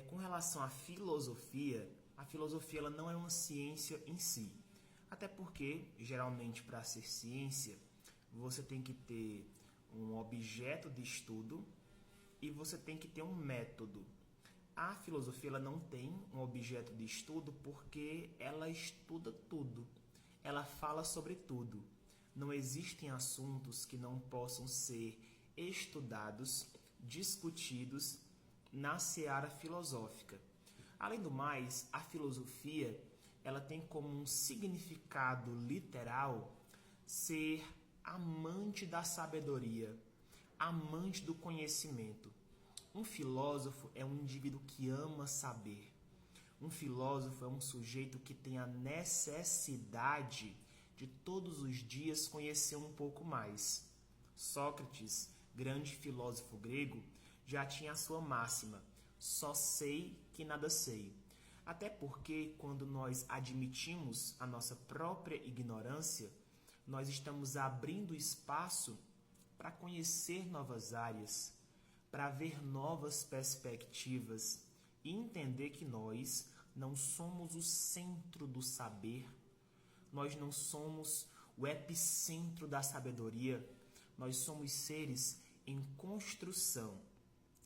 Com relação à filosofia, a filosofia ela não é uma ciência em si. Até porque, geralmente, para ser ciência, você tem que ter um objeto de estudo e você tem que ter um método. A filosofia ela não tem um objeto de estudo porque ela estuda tudo. Ela fala sobre tudo. Não existem assuntos que não possam ser estudados, discutidos na seara filosófica. Além do mais, a filosofia ela tem como um significado literal ser amante da sabedoria, amante do conhecimento. Um filósofo é um indivíduo que ama saber. Um filósofo é um sujeito que tem a necessidade de todos os dias conhecer um pouco mais. Sócrates, grande filósofo grego, já tinha a sua máxima: só sei que nada sei. Até porque, quando nós admitimos a nossa própria ignorância, nós estamos abrindo espaço para conhecer novas áreas, para ver novas perspectivas e entender que nós não somos o centro do saber, nós não somos o epicentro da sabedoria, nós somos seres em construção.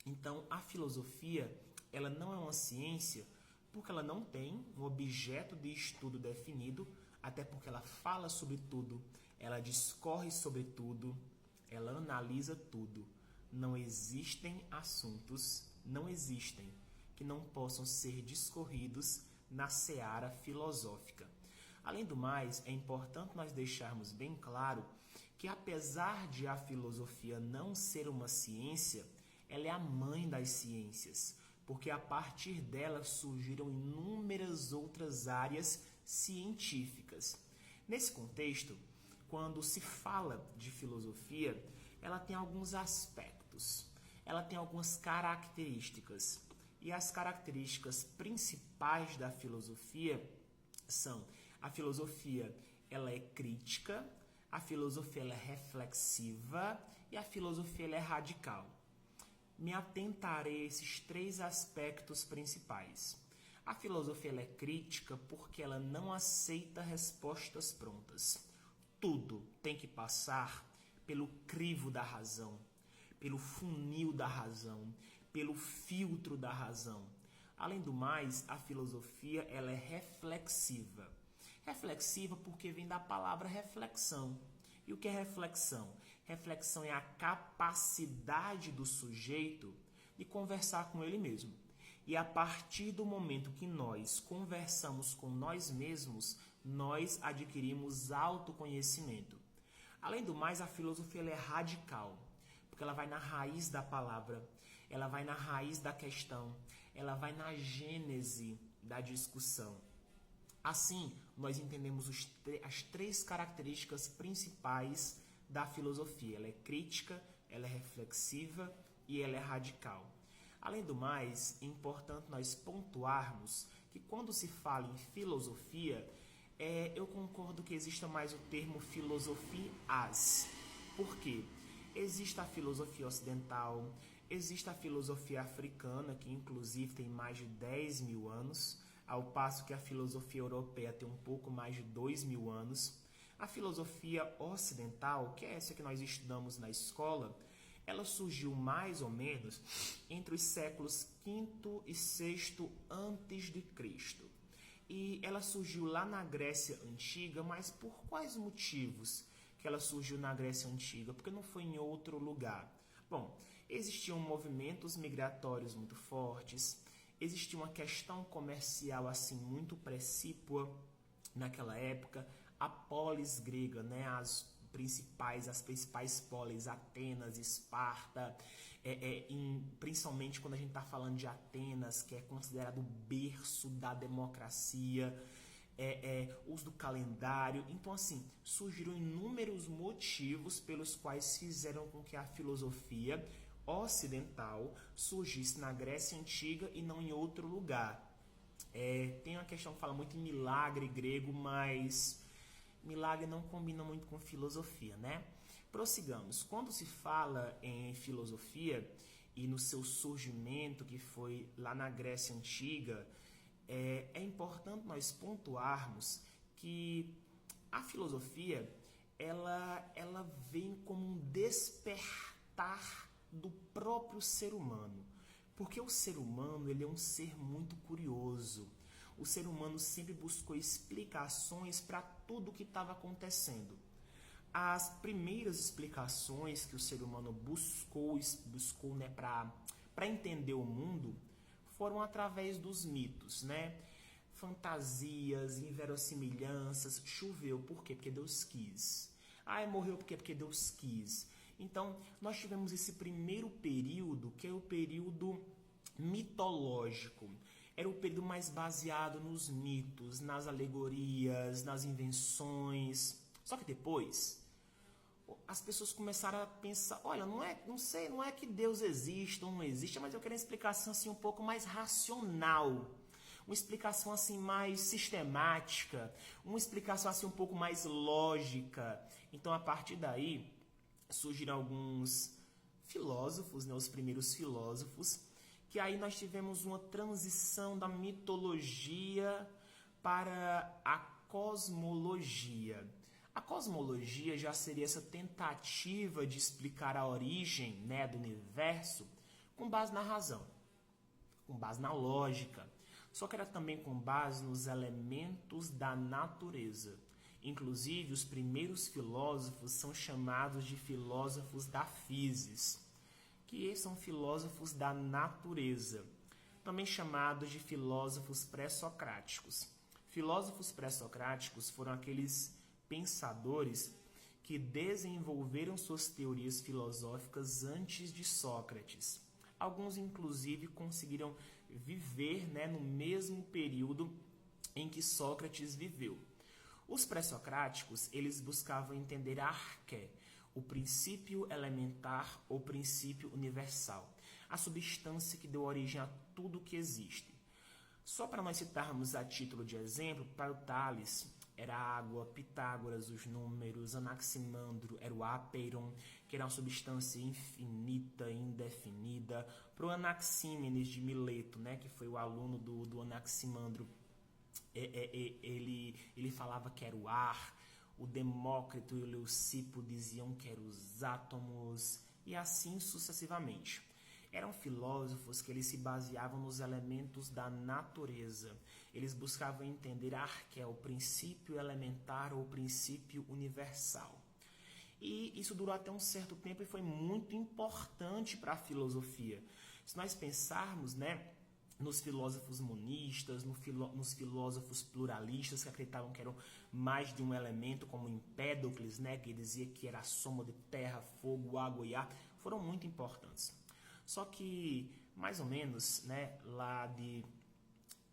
Então, a filosofia, ela não é uma ciência porque ela não tem um objeto de estudo definido, até porque ela fala sobre tudo, ela discorre sobre tudo, ela analisa tudo. Não existem assuntos, não existem, que não possam ser discorridos na seara filosófica. Além do mais, é importante nós deixarmos bem claro que, apesar de a filosofia não ser uma ciência, ela é a mãe das ciências, porque a partir dela surgiram inúmeras outras áreas científicas. Nesse contexto, quando se fala de filosofia, ela tem alguns aspectos, ela tem algumas características. E as características principais da filosofia são: a filosofia ela é crítica, a filosofia ela é reflexiva e a filosofia ela é radical. Me atentarei a esses três aspectos principais. A filosofia ela é crítica porque ela não aceita respostas prontas. Tudo tem que passar pelo crivo da razão, pelo funil da razão, pelo filtro da razão. Além do mais, a filosofia ela é reflexiva. Reflexiva porque vem da palavra reflexão. E o que é reflexão? Reflexão é a capacidade do sujeito de conversar com ele mesmo. E a partir do momento que nós conversamos com nós mesmos, nós adquirimos autoconhecimento. Além do mais, a filosofia ela é radical, porque ela vai na raiz da palavra, ela vai na raiz da questão, ela vai na gênese da discussão. Assim, nós entendemos as três características principais da filosofia. Ela é crítica, ela é reflexiva e ela é radical. Além do mais, é importante nós pontuarmos que quando se fala em filosofia, eu concordo que exista mais o termo filosofias. Por quê? Existe a filosofia ocidental, existe a filosofia africana, que inclusive tem mais de 10 mil anos, ao passo que a filosofia europeia tem um pouco mais de 2 mil anos. A filosofia ocidental, que é essa que nós estudamos na escola, ela surgiu mais ou menos entre os séculos V e VI antes de Cristo. E ela surgiu lá na Grécia Antiga, mas por quais motivos que ela surgiu na Grécia Antiga? Porque não foi em outro lugar. Bom, existiam movimentos migratórios muito fortes, existia uma questão comercial assim muito precípua naquela época, a polis grega, né, as principais polis, Atenas, Esparta, principalmente quando a gente está falando de Atenas, que é considerado o berço da democracia, uso do calendário. Então, assim, surgiram inúmeros motivos pelos quais fizeram com que a filosofia ocidental surgisse na Grécia Antiga e não em outro lugar. Tem uma questão que fala muito em milagre grego, mas milagre não combina muito com filosofia, né? Prossigamos. Quando se fala em filosofia, e no seu surgimento, que foi lá na Grécia Antiga, é importante nós pontuarmos que a filosofia ela vem como um despertar do próprio ser humano. Porque o ser humano ele é um ser muito curioso. O ser humano sempre buscou explicações para tudo o que estava acontecendo. As primeiras explicações que o ser humano buscou né, para entender o mundo foram através dos mitos, né? Fantasias, inverossimilhanças. Choveu, por quê? Porque Deus quis. Morreu, por quê? Porque Deus quis. Então, nós tivemos esse primeiro período, que é o período mitológico. Era o período mais baseado nos mitos, nas alegorias, nas invenções. Só que depois, as pessoas começaram a pensar, olha, não é que Deus existe ou não existe, mas eu quero uma explicação assim um pouco mais racional. Uma explicação assim mais sistemática, uma explicação assim um pouco mais lógica. Então, a partir daí, surgiram alguns filósofos, né, os primeiros filósofos, que aí nós tivemos uma transição da mitologia para a cosmologia. A cosmologia já seria essa tentativa de explicar a origem, né, do universo com base na razão, com base na lógica. Só que era também com base nos elementos da natureza. Inclusive, os primeiros filósofos são chamados de filósofos da physis, que são filósofos da natureza, também chamados de filósofos pré-socráticos. Filósofos pré-socráticos foram aqueles pensadores que desenvolveram suas teorias filosóficas antes de Sócrates. Alguns, inclusive, conseguiram viver, né, no mesmo período em que Sócrates viveu. Os pré-socráticos, eles buscavam entender a arqué, o princípio elementar ou princípio universal, a substância que deu origem a tudo que existe. Só para nós citarmos a título de exemplo, para o Tales era a água, Pitágoras, os números, Anaximandro era o ápeiron, que era uma substância infinita, indefinida. Para o Anaxímenes de Mileto, né, que foi o aluno do Anaximandro, ele falava que era o ar. O Demócrito e o Leucipo diziam que eram os átomos, e assim sucessivamente. Eram filósofos que eles se baseavam nos elementos da natureza. Eles buscavam entender a arqué, o princípio elementar ou o princípio universal. E isso durou até um certo tempo e foi muito importante para a filosofia. Se nós pensarmos, né, nos filósofos monistas, nos filósofos pluralistas que acreditavam que eram mais de um elemento, como Empédocles, né, que dizia que era a soma de terra, fogo, água e ar, foram muito importantes. Só que, mais ou menos, né, lá de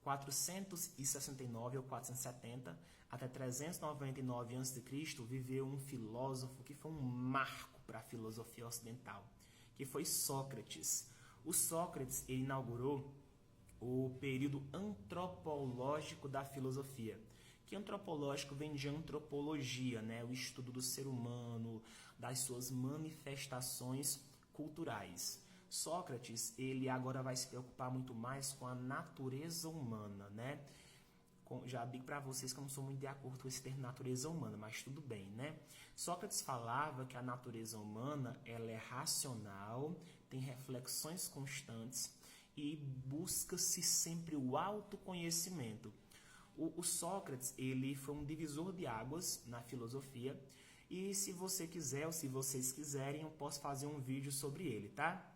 469 ou 470 até 399 a.C., viveu um filósofo que foi um marco para a filosofia ocidental, que foi Sócrates. O Sócrates ele inaugurou o período antropológico da filosofia, que antropológico vem de antropologia, né? O estudo do ser humano, das suas manifestações culturais. Sócrates, ele agora vai se preocupar muito mais com a natureza humana, né? Já digo para vocês que eu não sou muito de acordo com esse termo natureza humana, mas tudo bem, né? Sócrates falava que a natureza humana ela é racional, tem reflexões constantes e busca-se sempre o autoconhecimento. O Sócrates, ele foi um divisor de águas na filosofia e se você quiser ou se vocês quiserem, eu posso fazer um vídeo sobre ele, tá?